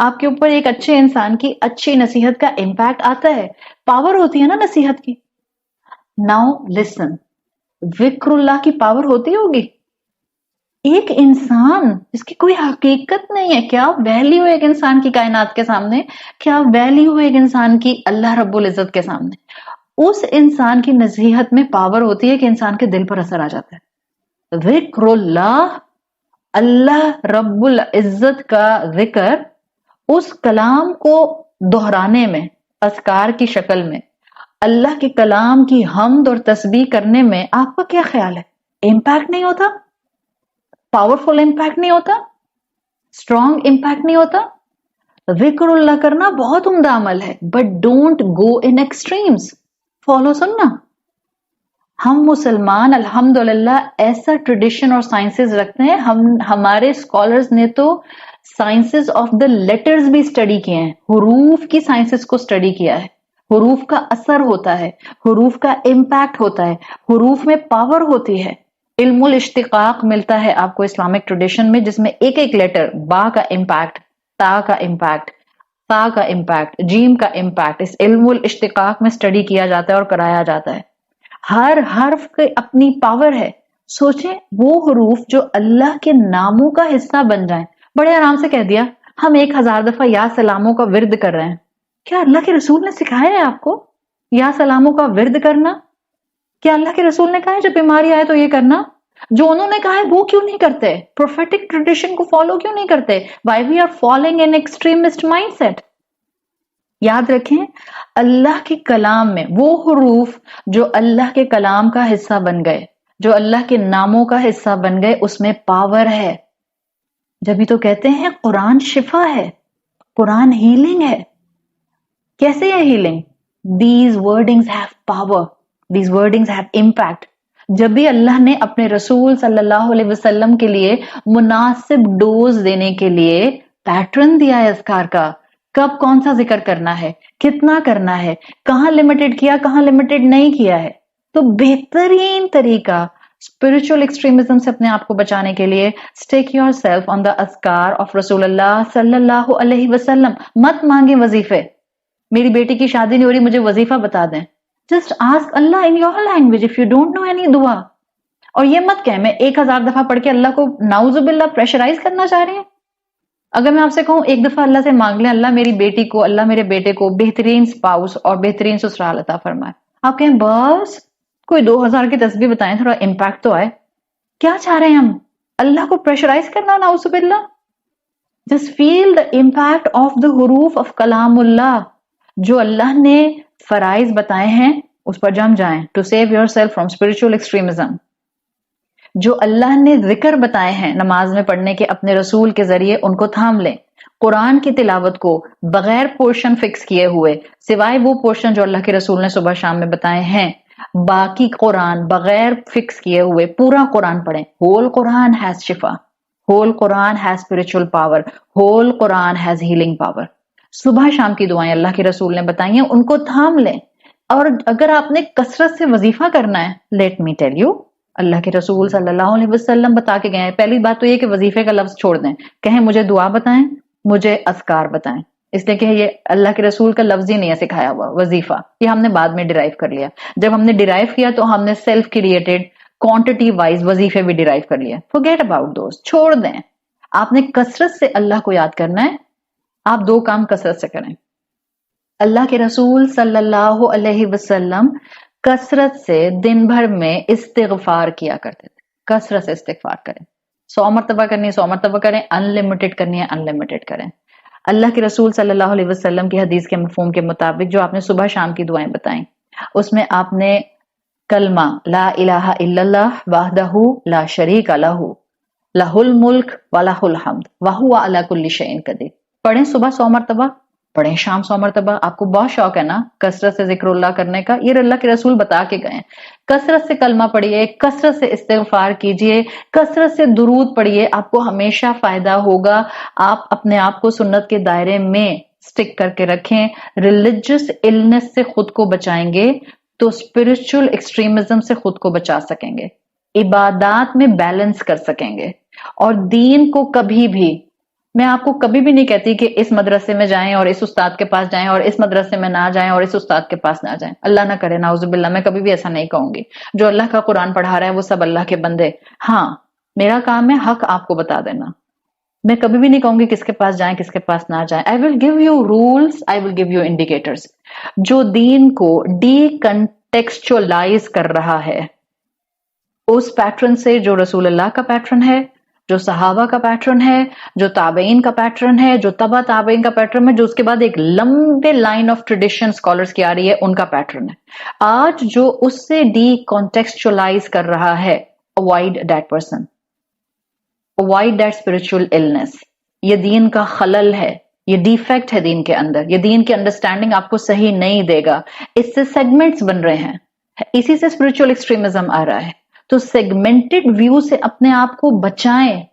آپ کے اوپر ایک اچھے انسان کی اچھی نصیحت کا امپیکٹ آتا ہے. پاور ہوتی ہے نا نصیحت کی. ناؤ لسن, ذکر اللہ کی پاور ہوتی ہوگی. ایک انسان جس کی کوئی حقیقت نہیں ہے, کیا ویلیو ایک انسان کی کائنات کے سامنے, کیا ویلیو ایک انسان کی اللہ رب العزت کے سامنے. اس انسان کی نصیحت میں پاور ہوتی ہے کہ انسان کے دل پر اثر آ جاتا ہے. ذکر اللہ, اللہ رب العزت کا ذکر, اس کلام کو دہرانے میں اذکار کی شکل میں, اللہ کے کلام کی حمد اور تسبیح کرنے میں آپ کا کیا خیال ہے؟ امپیکٹ نہیں ہوتا؟ پاورفل امپیکٹ نہیں ہوتا؟ اسٹرانگ امپیکٹ نہیں ہوتا؟ ذکر اللہ کرنا بہت عمدہ عمل ہے, but don't go in extremes. Follow سننا. ہم مسلمان الحمدللہ ایسا ٹریڈیشن اور سائنسز رکھتے ہیں. ہمارے اسکالرز نے تو سائنسز آف دا لیٹرز بھی اسٹڈی کیے ہیں, حروف کی سائنسز کو اسٹڈی کیا ہے. حروف کا اثر ہوتا ہے, حروف کا امپیکٹ ہوتا ہے, حروف میں پاور ہوتی ہے. علم الاشتقاق ملتا ہے آپ کو اسلامک ٹریڈیشن میں, جس میں ایک ایک لیٹر, با کا امپیکٹ, تا کا امپیکٹ, تا کا امپیکٹ, جیم کا امپیکٹ, اس علم الاشتقاق میں اسٹڈی کیا جاتا ہے اور کرایا جاتا ہے. ہر حرف کی اپنی پاور ہے. سوچیں وہ حروف جو اللہ کے ناموں کا حصہ بن جائیں. بڑے آرام سے کہہ دیا ہم 1000 دفعہ یا سلاموں کا ورد کر رہے ہیں. کیا اللہ کے رسول نے سکھایا ہے آپ کو یا سلاموں کا ورد کرنا؟ کیا اللہ کے رسول نے کہا ہے جب بیماری آئے تو یہ کرنا؟ جو انہوں نے کہا ہے وہ کیوں نہیں کرتے؟ پروفیٹک ٹریڈیشن کو فالو کیوں نہیں کرتے؟ Why we are following an extremist mind سیٹ. یاد رکھیں, اللہ کے کلام میں وہ حروف جو اللہ کے کلام کا حصہ بن گئے, جو اللہ کے ناموں کا حصہ بن گئے, اس میں پاور ہے. جبھی تو کہتے ہیں قرآن شفا ہے, قرآن ہیلنگ ہے. کیسے ہے healing? These wordings have power. These wordings have impact. جب بھی اللہ نے اپنے رسول صلی اللہ علیہ وسلم کے لیے مناسب ڈوز دینے کے لیے پیٹرن دیا ہے اذکار کا, کب کون سا ذکر کرنا ہے, کتنا کرنا ہے, کہاں لمیٹڈ کیا, کہاں لمیٹڈ نہیں کیا ہے, تو بہترین طریقہ اسپرچل ایکسٹریمزم سے اپنے آپ کو بچانے کے لیے اسٹیک یور سیلف آن دا اذکار آف رسول اللہ صلی اللہ علیہ وسلم. مت مانگیں وظیفے, میری بیٹی کی شادی نہیں ہو رہی, مجھے وظیفہ بتا دیں. Just ask Allah in your language if you don't know any dua. اور یہ مت کہیں میں 1000 دفعہ پڑھ کے اللہ کو نعوذ باللہ پریشرائز کرنا چاہ رہی ہوں. اگر میں آپ سے کہوں ایک دفعہ اللہ سے مانگ لیں اللہ میری بیٹی کو, اللہ میرے بیٹے کو بہترین سپاؤس اور بہترین سسرال عطا فرمائے, آپ کہیں بس کوئی 2000 کی تسبیح بتائیں تھوڑا امپیکٹ تو آئے. کیا چاہ رہے ہیں ہم؟ اللہ کو پریشرائز کرنا نعوذ باللہ. Just feel the impact of the حروف of کلام اللہ. جو اللہ نے فرائض بتائے ہیں اس پر جم جائیں to save yourself from spiritual extremism. جو اللہ نے ذکر بتائے ہیں نماز میں پڑھنے کے اپنے رسول کے ذریعے ان کو تھام لیں. قرآن کی تلاوت کو بغیر پورشن فکس کیے ہوئے, سوائے وہ پورشن جو اللہ کے رسول نے صبح شام میں بتائے ہیں, باقی قرآن بغیر فکس کیے ہوئے پورا قرآن پڑھیں. ہول قرآن ہیز شفا, whole Quran has spiritual power, whole Quran has healing power. صبح شام کی دعائیں اللہ کے رسول نے بتائی ہیں, ان کو تھام لیں. اور اگر آپ نے کثرت سے وظیفہ کرنا ہے, لیٹ می ٹیل یو, اللہ کے رسول صلی اللہ علیہ وسلم بتا کے گئے ہیں. پہلی بات تو یہ کہ وظیفے کا لفظ چھوڑ دیں, کہیں مجھے دعا بتائیں, مجھے اذکار بتائیں, اس لیے کہ یہ اللہ کے رسول کا لفظ ہی نہیں ہے سکھایا ہوا. وظیفہ یہ ہم نے بعد میں ڈیرائیو کر لیا. جب ہم نے ڈیرائیو کیا تو ہم نے سیلف کریٹڈ کوانٹٹی وائز وظیفے بھی ڈیرائیو کر لیا. فورگیٹ اباؤٹ دوز, چھوڑ دیں. آپ نے کثرت سے اللہ کو یاد کرنا ہے. آپ 2 کام کثرت سے کریں. اللہ کے رسول صلی اللہ علیہ وسلم کثرت سے دن بھر میں استغفار کیا کرتے تھے. کثرت سے استغفار کریں. 100 مرتبہ کرنی ہے 100 مرتبہ کریں, انلمیٹڈ کرنی ہے انلمیٹڈ کریں. اللہ کے رسول صلی اللہ علیہ وسلم کی حدیث کے مفہوم کے مطابق جو آپ نے صبح شام کی دعائیں بتائیں, اس میں آپ نے کلمہ لا الہ الا اللہ وحدہ لا شریک لہ لہ الملک ولہ الحمد وہو علی کل شیء قدیر پڑھیں. صبح 100 مرتبہ پڑھیں, شام 100 مرتبہ. آپ کو بہت شوق ہے نا کثرت سے ذکر اللہ کرنے کا, یہ اللہ کے رسول بتا کے گئے. کثرت سے کلمہ پڑھیے, کثرت سے استغفار کیجئے, کثرت سے درود پڑھیے, آپ کو ہمیشہ فائدہ ہوگا. آپ اپنے آپ کو سنت کے دائرے میں سٹک کر کے رکھیں. ریلیجس النس سے خود کو بچائیں گے تو اسپرچل ایکسٹریمزم سے خود کو بچا سکیں گے. عبادات میں بیلنس کر سکیں گے. اور دین کو کبھی بھی, میں آپ کو کبھی بھی نہیں کہتی کہ اس مدرسے میں جائیں اور اس استاد کے پاس جائیں اور اس مدرسے میں نہ جائیں اور اس استاد کے پاس نہ جائیں. اللہ نہ کرے, نعوذ باللہ, میں کبھی بھی ایسا نہیں کہوں گی. جو اللہ کا قرآن پڑھا رہا ہے وہ سب اللہ کے بندے. ہاں میرا کام ہے حق آپ کو بتا دینا. میں کبھی بھی نہیں کہوں گی کس کے پاس جائیں کس کے پاس نہ جائیں. I will give you rules, I will give you indicators. جو دین کو ڈی کنٹیکسچولائز کر رہا ہے اس پیٹرن سے جو رسول اللہ کا پیٹرن ہے, جو صحابہ کا پیٹرن ہے, جو تابعین کا پیٹرن ہے, جو تبع تابعین کا پیٹرن ہے, جو اس کے بعد ایک لمبے لائن آف ٹریڈیشن اسکالرس کی آ رہی ہے, ان کا پیٹرن ہے. آج جو اس سے ڈی کانٹیکسچولائز کر رہا ہے, avoid that person, avoid that spiritual illness. یہ دین کا خلل ہے, یہ ڈیفیکٹ ہے دین کے اندر, یہ دین کی انڈرسٹینڈنگ آپ کو صحیح نہیں دے گا. اس سے سیگمنٹس بن رہے ہیں, اسی سے اسپرچل ایکسٹریمزم آ رہا ہے. تو سیگمنٹڈ ویو سے اپنے آپ کو بچائیں.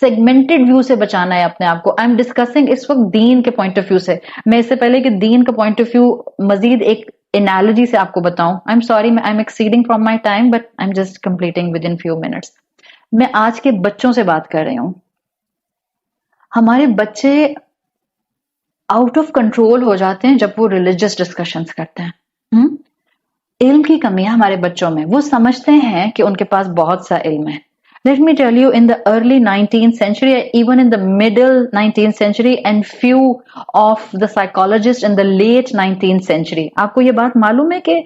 سیگمنٹڈ ویو سے بچانا ہے اپنے آپ کو. آئی ایم ڈسکسنگ اس وقت دین کے پوائنٹ آف ویو سے. میں اس سے پہلے کہ دین کا پوائنٹ آف ویو مزید ایک انالوجی سے آپ کو بتاؤں, I am sorry, I am exceeding from my time but I am just completing with in few minutes. میں آج کے بچوں سے بات کر رہی ہوں. ہمارے بچے آؤٹ آف کنٹرول ہو جاتے ہیں جب وہ ریلیجس ڈسکشنز کرتے ہیں. علم کی کمی ہے ہمارے بچوں میں. وہ سمجھتے ہیں کہ ان کے پاس بہت سا علم ہے. Let me tell you, in the early 19th century, even in the middle 19th century, and few of the psychologists in the late 19th century, آپ کو یہ بات معلوم ہے کہ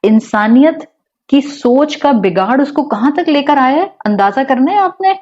انسانیت کی سوچ کا بگاڑ اس کو کہاں تک لے کر آیا ہے؟ اندازہ کرنا ہے آپ نے.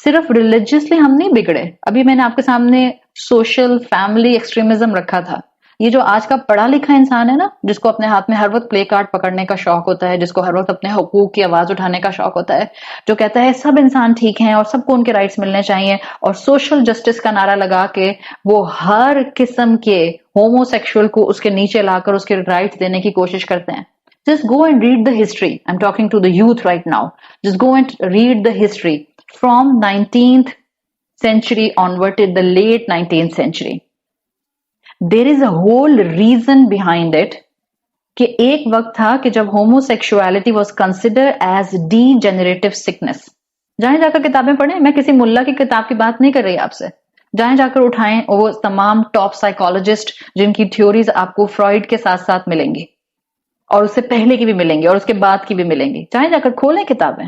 صرف ریلیجیسلی ہم نہیں بگڑے. ابھی میں نے آپ کے سامنے سوشل فیملی ایکسٹریمزم رکھا تھا. یہ جو آج کا پڑھا لکھا انسان ہے نا, جس کو اپنے ہاتھ میں ہر وقت پلے کارڈ پکڑنے کا شوق ہوتا ہے, جس کو ہر وقت اپنے حقوق کی آواز اٹھانے کا شوق ہوتا ہے, جو کہتا ہے سب انسان ٹھیک ہیں اور سب کو ان کے رائٹس ملنے چاہیے, اور سوشل جسٹس کا نعرہ لگا کے وہ ہر قسم کے ہومو سیکشول کو اس کے نیچے لا کر اس کے رائٹس دینے کی کوشش کرتے ہیں. Just go and read the history. I'm talking to the youth right now. Just go and read the history from 19th century onward to the late 19th century. There is a whole reason behind it کہ ایک وقت تھا کہ جب homosexuality was considered as degenerative sickness. جائیں جا کر کتابیں پڑھیں, میں کسی ملا کی کتاب کی بات نہیں کر رہی آپ سے. جائیں جا کر اٹھائیں وہ تمام ٹاپ سائیکالوجسٹ جن کی تھیوریز آپ کو فرائڈ کے ساتھ ساتھ ملیں گی, اور اس سے پہلے کی بھی ملیں گی اور اس کے بعد کی بھی ملیں گی. جائیں جا کر کھولیں کتابیں.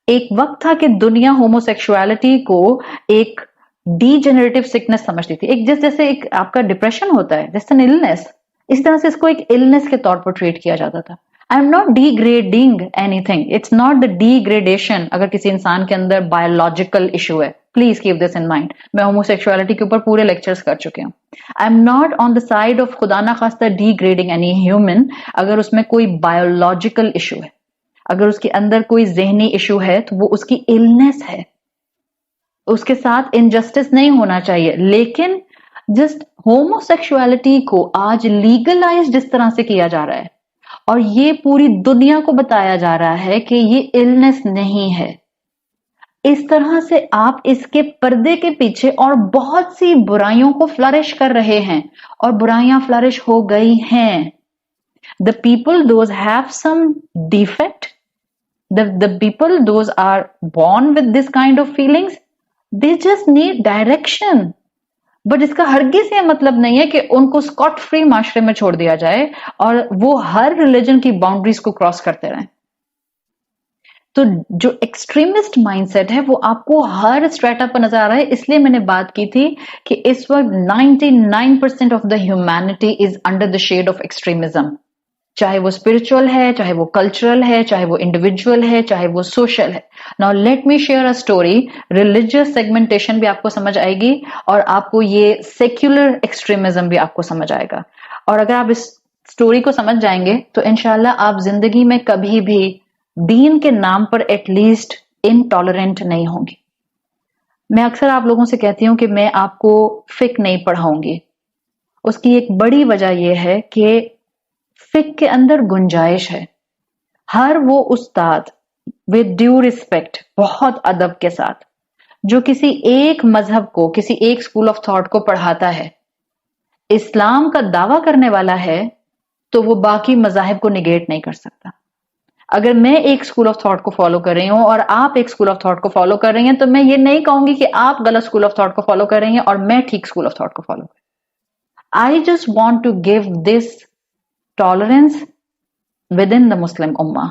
एक वक्त था कि दुनिया होमोसेक्सुअलिटी को एक डीजेनरेटिव सिकनेस समझती थी, एक जैसे एक आपका डिप्रेशन होता है, जैसे एन इलनेस, इस तरह से इसको एक इलनेस के तौर पर ट्रीट किया जाता था. I am not degrading anything, it's not the degradation अगर किसी इंसान के अंदर बायोलॉजिकल इशू है. Please keep this in mind. मैं होमोसेक्सुअलिटी के ऊपर पूरे लेक्चर्स कर चुके हूँ. I am not on the side of खुदा ना खास्ता डिग्रेडिंग एनी ह्यूमन. अगर उसमें कोई बायोलॉजिकल इशू है, अगर उसके अंदर कोई जहनी इशू है, तो वो उसकी इलनेस है, उसके साथ इनजस्टिस नहीं होना चाहिए. लेकिन जस्ट होमोसेक्सुअलिटी को आज लीगलाइज जिस तरह से किया जा रहा है, और ये पूरी दुनिया को बताया जा रहा है कि ये इलनेस नहीं है, इस तरह से आप इसके पर्दे के पीछे और बहुत सी बुराइयों को फ्लरिश कर रहे हैं, और बुराइयां फ्लरिश हो गई हैं. The people those have some defect, the people those are born with this kind of feelings, they just need direction. But इसका हरगिज ये मतलब नहीं है कि उनको स्कॉट फ्री माशरे में छोड़ दिया जाए और वो हर रिलीजन की बाउंड्रीज को क्रॉस करते रहें. तो जो एक्सट्रीमिस्ट माइंडसेट है वो आपको हर स्ट्रेटा पर नजर आ रहा है. इसलिए मैंने बात की थी कि इस वक्त 99% of the humanity is under the shade of extremism. चाहे वो स्पिरिचुअल है, चाहे वो कल्चरल है, चाहे वो इंडिविजुअल है, चाहे वो सोशल है. Now let me share a story. Religious segmentation भी आपको समझ आएगी और आपको ये सेक्युलर एक्सट्रीमिज्म भी आपको समझ आएगा. और अगर आप इस स्टोरी को समझ जाएंगे तो इंशाल्लाह आप जिंदगी में कभी भी दीन के नाम पर एटलीस्ट इनटॉलरेंट नहीं होंगी. मैं अक्सर आप लोगों से कहती हूं कि मैं आपको फिक नहीं पढ़ाऊंगी. उसकी एक बड़ी वजह यह है कि फिक के अंदर गुंजाइश है. हर वो उस्ताद विद ड्यू रिस्पेक्ट, बहुत अदब के साथ, जो किसी एक मजहब को, किसी एक स्कूल ऑफ थॉट को पढ़ाता है, इस्लाम का दावा करने वाला है, तो वो बाकी मजाहिब को निगेट नहीं कर सकता. अगर मैं एक स्कूल ऑफ थॉट को फॉलो कर रही हूं और आप एक स्कूल ऑफ थॉट को फॉलो कर रही हैं, तो मैं ये नहीं कहूंगी कि आप गलत स्कूल ऑफ थॉट को फॉलो कर रही हैं और मैं ठीक स्कूल ऑफ थॉट को फॉलो कर. I just want to give this tolerance within the Muslim Ummah.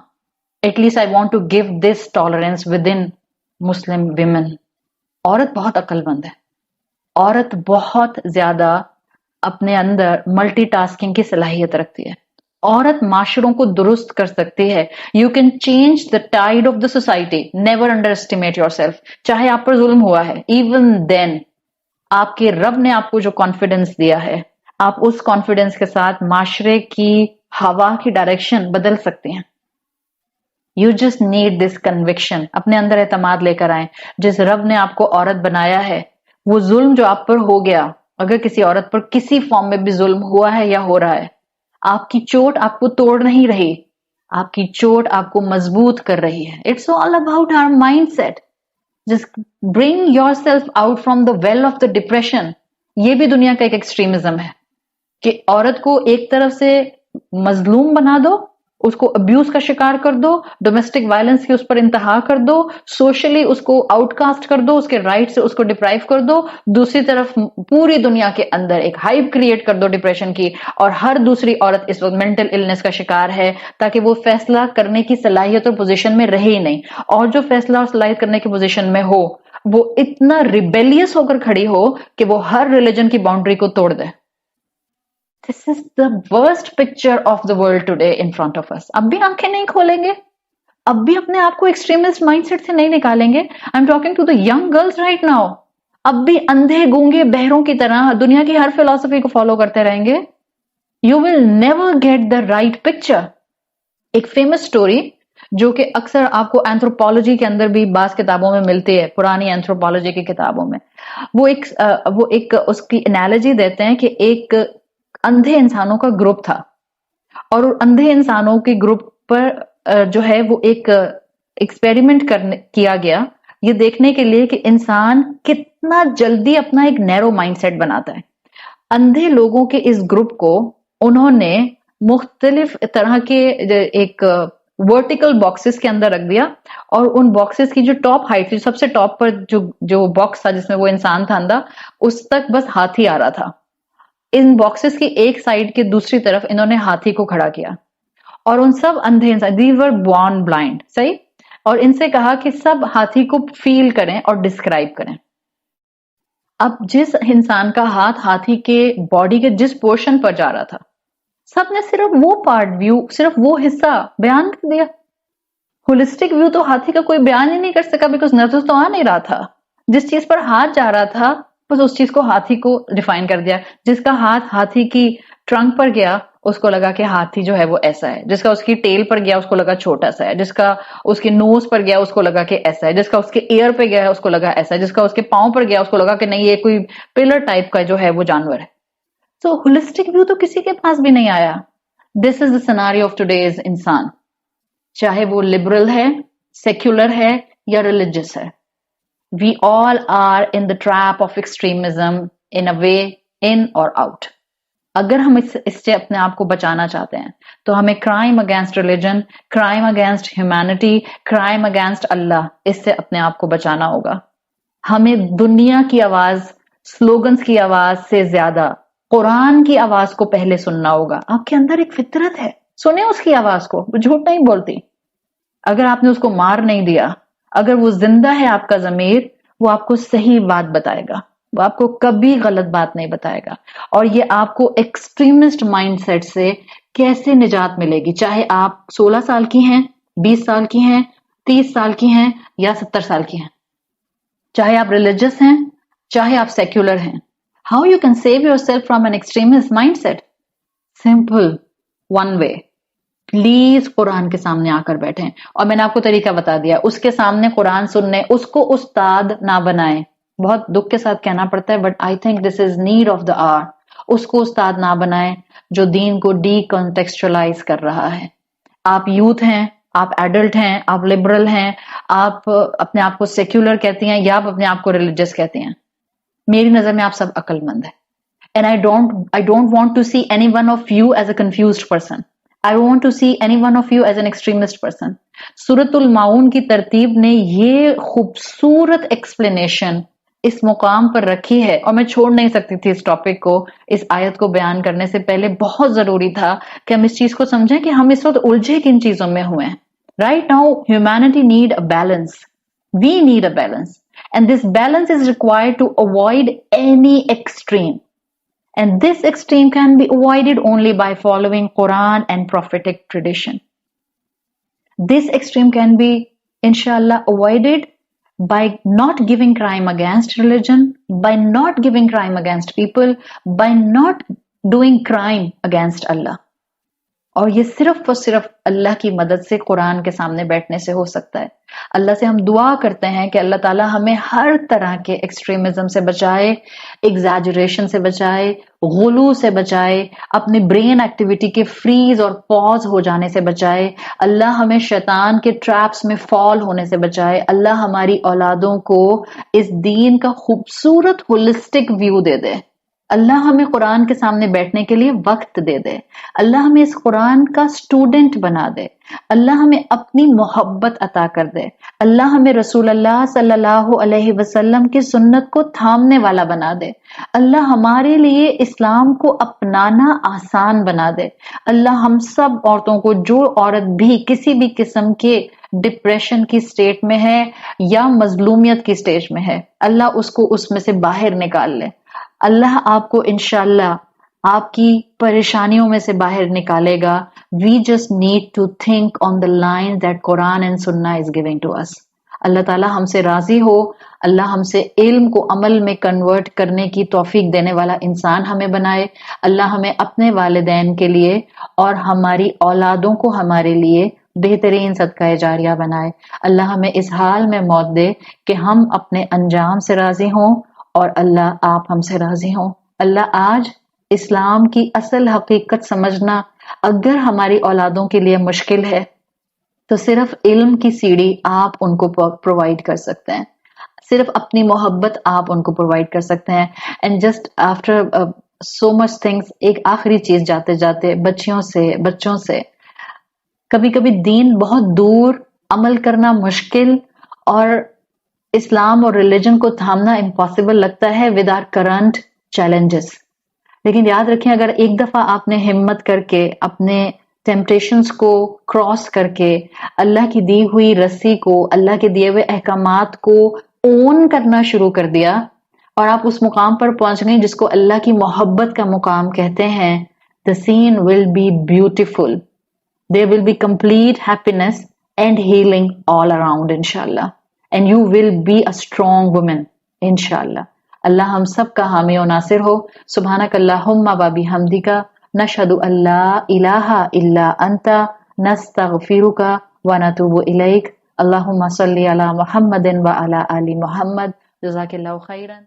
At least I want to give this tolerance within Muslim women. औरत बहुत अक्लमंद है. औरत बहुत ज्यादा अपने अंदर मल्टीटास्किंग की सलाहियत रखती है. औरत माशरों को दुरुस्त कर सकती है. You can change the tide of the society. Never underestimate yourself. चाहे आप पर जुल्म हुआ है, even then आपके रब ने आपको जो कॉन्फिडेंस दिया है, आप उस कॉन्फिडेंस के साथ माशरे की हवा की डायरेक्शन बदल सकते हैं. You just need this conviction. अपने अंदर एतमाद लेकर आए. जिस रब ने आपको औरत बनाया है, वो जुल्म जो आप पर हो गया, अगर किसी औरत पर किसी फॉर्म में भी जुल्म हुआ है या हो रहा है, आपकी चोट आपको तोड़ नहीं रही, आपकी चोट आपको मजबूत कर रही है. It's all about our mindset. Just bring yourself out from the well of the depression. ये भी दुनिया का एक एक्सट्रीमिज्म है कि औरत को एक तरफ से मजलूम बना दो, उसको अब्यूज का शिकार कर दो, डोमेस्टिक वायलेंस की उस पर इंतहा कर दो, सोशली उसको आउटकास्ट कर दो, उसके राइट से उसको डिप्राइव कर दो. दूसरी तरफ पूरी दुनिया के अंदर एक हाइप क्रिएट कर दो डिप्रेशन की, और हर दूसरी औरत इस वक्त मेंटल इलनेस का शिकार है, ताकि वो फैसला करने की सलाहियत और पोजीशन में रहे ही नहीं. और जो फैसला और सलाहियत करने की पोजीशन में हो, वो इतना रिबेलियस होकर खड़ी हो कि वो हर रिलीजन की बाउंड्री को तोड़ दे. This is the worst picture of the world today in front of us. अब भी आंखें नहीं खोलेंगे, अब भी अपने आप को एक्सट्रीमिस्ट माइंडसेट से नहीं निकालेंगे. I am talking to the young girls right now. अब भी अंधे गूंगे बहरों की तरह दुनिया की हर फिलॉसफी को फॉलो करते रहेंगे. You will never get the right picture. एक फेमस स्टोरी जो कि अक्सर आपको एंथ्रोपोलॉजी के अंदर भी बास किताबों में मिलती है, पुरानी एंथ्रोपोलॉजी की किताबों में, वो एक उसकी एनालॉजी देते हैं कि एक अंधे इंसानों का ग्रुप था, और अंधे इंसानों के ग्रुप पर जो है वो एक एक्सपेरिमेंट किया गया, ये देखने के लिए कि इंसान कितना जल्दी अपना एक नैरो माइंडसेट बनाता है. अंधे लोगों के इस ग्रुप को उन्होंने मुख्तलिफ तरह के एक वर्टिकल बॉक्सेस के अंदर रख दिया, और उन बॉक्सेस की जो टॉप हाइट थी, सबसे टॉप पर जो बॉक्स था जिसमें वो इंसान था अंधा, उस तक बस हाथी आ रहा था. इन बॉक्सेस की एक साइड के दूसरी तरफ इन्होंने हाथी को खड़ा किया, और उन सब अंधे इंसान, दे वर बॉर्न ब्लाइंड, सही. اور ان سے کہا کہ سب ہاتھی کو فیل کریں اور ڈسکرائب کریں. اب جس انسان کا ہاتھ ہاتھی کے باڈی کے جس پورشن پر جا رہا تھا، سب نے صرف وہ پارٹ ویو، صرف وہ حصہ بیان کر دیا. ہولسٹک ویو تو ہاتھی کا کوئی بیان ہی نہیں کر سکا، بیکاز نظر تو آ نہیں رہا تھا. جس چیز پر ہاتھ جا رہا تھا بس اس چیز کو ہاتھی کو ڈیفائن کر دیا. جس کا ہاتھ ہاتھی کی ٹرنک پر گیا اس کو لگا کہ ہاتھی جو ہے وہ ایسا ہے. جس کا اس کی ٹیل پر گیا اس کو لگا چھوٹا سا ہے. جس کا اس کے نوز پر گیا اس کو لگا کہ ایسا ہے. جس کا اس کے ایئر پہ گیا اس کو لگا ایسا ہے. جس کا اس کے پاؤں پر گیا اس کو لگا کہ نہیں یہ کوئی پلر ٹائپ کا جو ہے وہ جانور ہے. سو ہولسٹک ویو تو کسی کے پاس بھی نہیں آیا. دس از دا سیناریو آف ٹوڈیز انسان، چاہے وہ لبرل ہے، سیکولر ہے یا ریلیجس ہے. We all are in the trap of extremism in a way, in or out. اگر ہم اس سے اپنے آپ کو بچانا چاہتے ہیں تو ہمیں crime against religion, crime against humanity, crime against Allah, اس سے اپنے آپ کو بچانا ہوگا. ہمیں دنیا کی آواز، سلوگنز کی آواز سے زیادہ قرآن کی آواز کو پہلے سننا ہوگا. آپ کے اندر ایک فطرت ہے، سنیں اس کی آواز کو، وہ جھوٹ نہیں بولتی. اگر آپ نے اس کو مار نہیں دیا، اگر وہ زندہ ہے آپ کا ضمیر، وہ آپ کو صحیح بات بتائے گا، وہ آپ کو کبھی غلط بات نہیں بتائے گا. اور یہ آپ کو ایکسٹریمسٹ مائنڈ سیٹ سے کیسے نجات ملے گی، چاہے آپ 16 سال کی ہیں، 20 سال کی ہیں، 30 سال کی ہیں یا 70 سال کی ہیں، چاہے آپ ریلیجس ہیں، چاہے آپ سیکولر ہیں. How you can save your self from an extremist mind set? Simple, one way. Please Quran کے سامنے آ کر بیٹھیں. اور میں نے آپ کو طریقہ بتا دیا، اس کے سامنے قرآن سننے، اس کو استاد نہ بنائیں. بہت دکھ کے ساتھ کہنا پڑتا ہے but I think this is need of the hour. اس کو استاد نہ بنائیں جو دین کو ڈی کنٹیکسچرلائز کر رہا ہے. آپ یوتھ ہیں، آپ ایڈلٹ ہیں، آپ لبرل ہیں، آپ اپنے آپ کو سیکولر کہتی ہیں یا آپ اپنے آپ کو ریلیجس کہتی ہیں، میری نظر میں آپ سب عقل مند ہیں. And I don't want to see any one of you as a confused person. I want to see any one of you as an extremist person. سورۃ الماؤن کی ترتیب نے یہ خوبصورت ایکسپلینیشن اس مقام پر رکھی ہے، اور میں چھوڑ نہیں سکتی تھی اس ٹاپک کو. اس آیت کو بیان کرنے سے پہلے بہت ضروری تھا کہ ہم اس چیز کو سمجھیں کہ ہم اس وقت الجھے کن چیزوں میں ہوئے ہیں. Right now, humanity need a balance. We need a balance. And this balance is required to avoid any extreme. And this extreme can be avoided only by following Quran and prophetic tradition. This extreme can be, inshallah, avoided by not giving crime against religion, by not giving crime against people, by not doing crime against Allah. اور یہ صرف اور صرف اللہ کی مدد سے، قرآن کے سامنے بیٹھنے سے ہو سکتا ہے. اللہ سے ہم دعا کرتے ہیں کہ اللہ تعالیٰ ہمیں ہر طرح کے ایکسٹریمزم سے بچائے، ایگزیجریشن سے بچائے، غلو سے بچائے، اپنی برین ایکٹیویٹی کے فریز اور پاز ہو جانے سے بچائے. اللہ ہمیں شیطان کے ٹریپس میں فال ہونے سے بچائے. اللہ ہماری اولادوں کو اس دین کا خوبصورت ہولسٹک ویو دے دے. اللہ ہمیں قرآن کے سامنے بیٹھنے کے لیے وقت دے دے. اللہ ہمیں اس قرآن کا اسٹوڈنٹ بنا دے. اللہ ہمیں اپنی محبت عطا کر دے. اللہ ہمیں رسول اللہ صلی اللہ علیہ وسلم کی سنت کو تھامنے والا بنا دے. اللہ ہمارے لیے اسلام کو اپنانا آسان بنا دے. اللہ ہم سب عورتوں کو، جو عورت بھی کسی بھی قسم کے ڈپریشن کی سٹیٹ میں ہے یا مظلومیت کی سٹیج میں ہے، اللہ اس کو اس میں سے باہر نکال لے. اللہ آپ کو انشاءاللہ آپ کی پریشانیوں میں سے باہر نکالے گا. We just need to think on the line that Quran and Sunnah is giving to us. اللہ تعالیٰ ہم سے راضی ہو. اللہ ہم سے علم کو عمل میں کنورٹ کرنے کی توفیق دینے والا انسان ہمیں بنائے. اللہ ہمیں اپنے والدین کے لیے اور ہماری اولادوں کو ہمارے لیے بہترین صدقہ جاریہ بنائے. اللہ ہمیں اس حال میں موت دے کہ ہم اپنے انجام سے راضی ہوں اور اللہ آپ ہم سے راضی ہوں. اللہ آج اسلام کی اصل حقیقت سمجھنا اگر ہماری اولادوں کے لیے مشکل ہے تو صرف علم کی سیڑھی آپ ان کو پرووائڈ کر سکتے ہیں. صرف اپنی محبت آپ ان کو پرووائڈ کر سکتے ہیں. And just after so much things, ایک آخری چیز جاتے جاتے بچوں سے کبھی کبھی دین بہت دور، عمل کرنا مشکل، اور اسلام اور ریلیجن کو تھامنا امپاسبل لگتا ہے ود آر کرنٹ چیلنجز. لیکن یاد رکھیں، اگر ایک دفعہ آپ نے ہمت کر کے اپنے ٹیمپٹیشنز کو کراس کر کے اللہ کی دی ہوئی رسی کو، اللہ کے دیے ہوئے احکامات کو اون کرنا شروع کر دیا، اور آپ اس مقام پر پہنچ گئیں جس کو اللہ کی محبت کا مقام کہتے ہیں، the scene will be beautiful. There will be complete happiness and healing all around inshallah. And you will be a strong woman inshallah. اللہ ہم سب کا حامی و ناصر ہو. سبحانک اللہم و بحمدک نشہد ان لا الہ الا انت نستغفرک و نتوب الیک. اللہم صلی علی محمد و علی آل محمد. جزاک اللہ خیرا.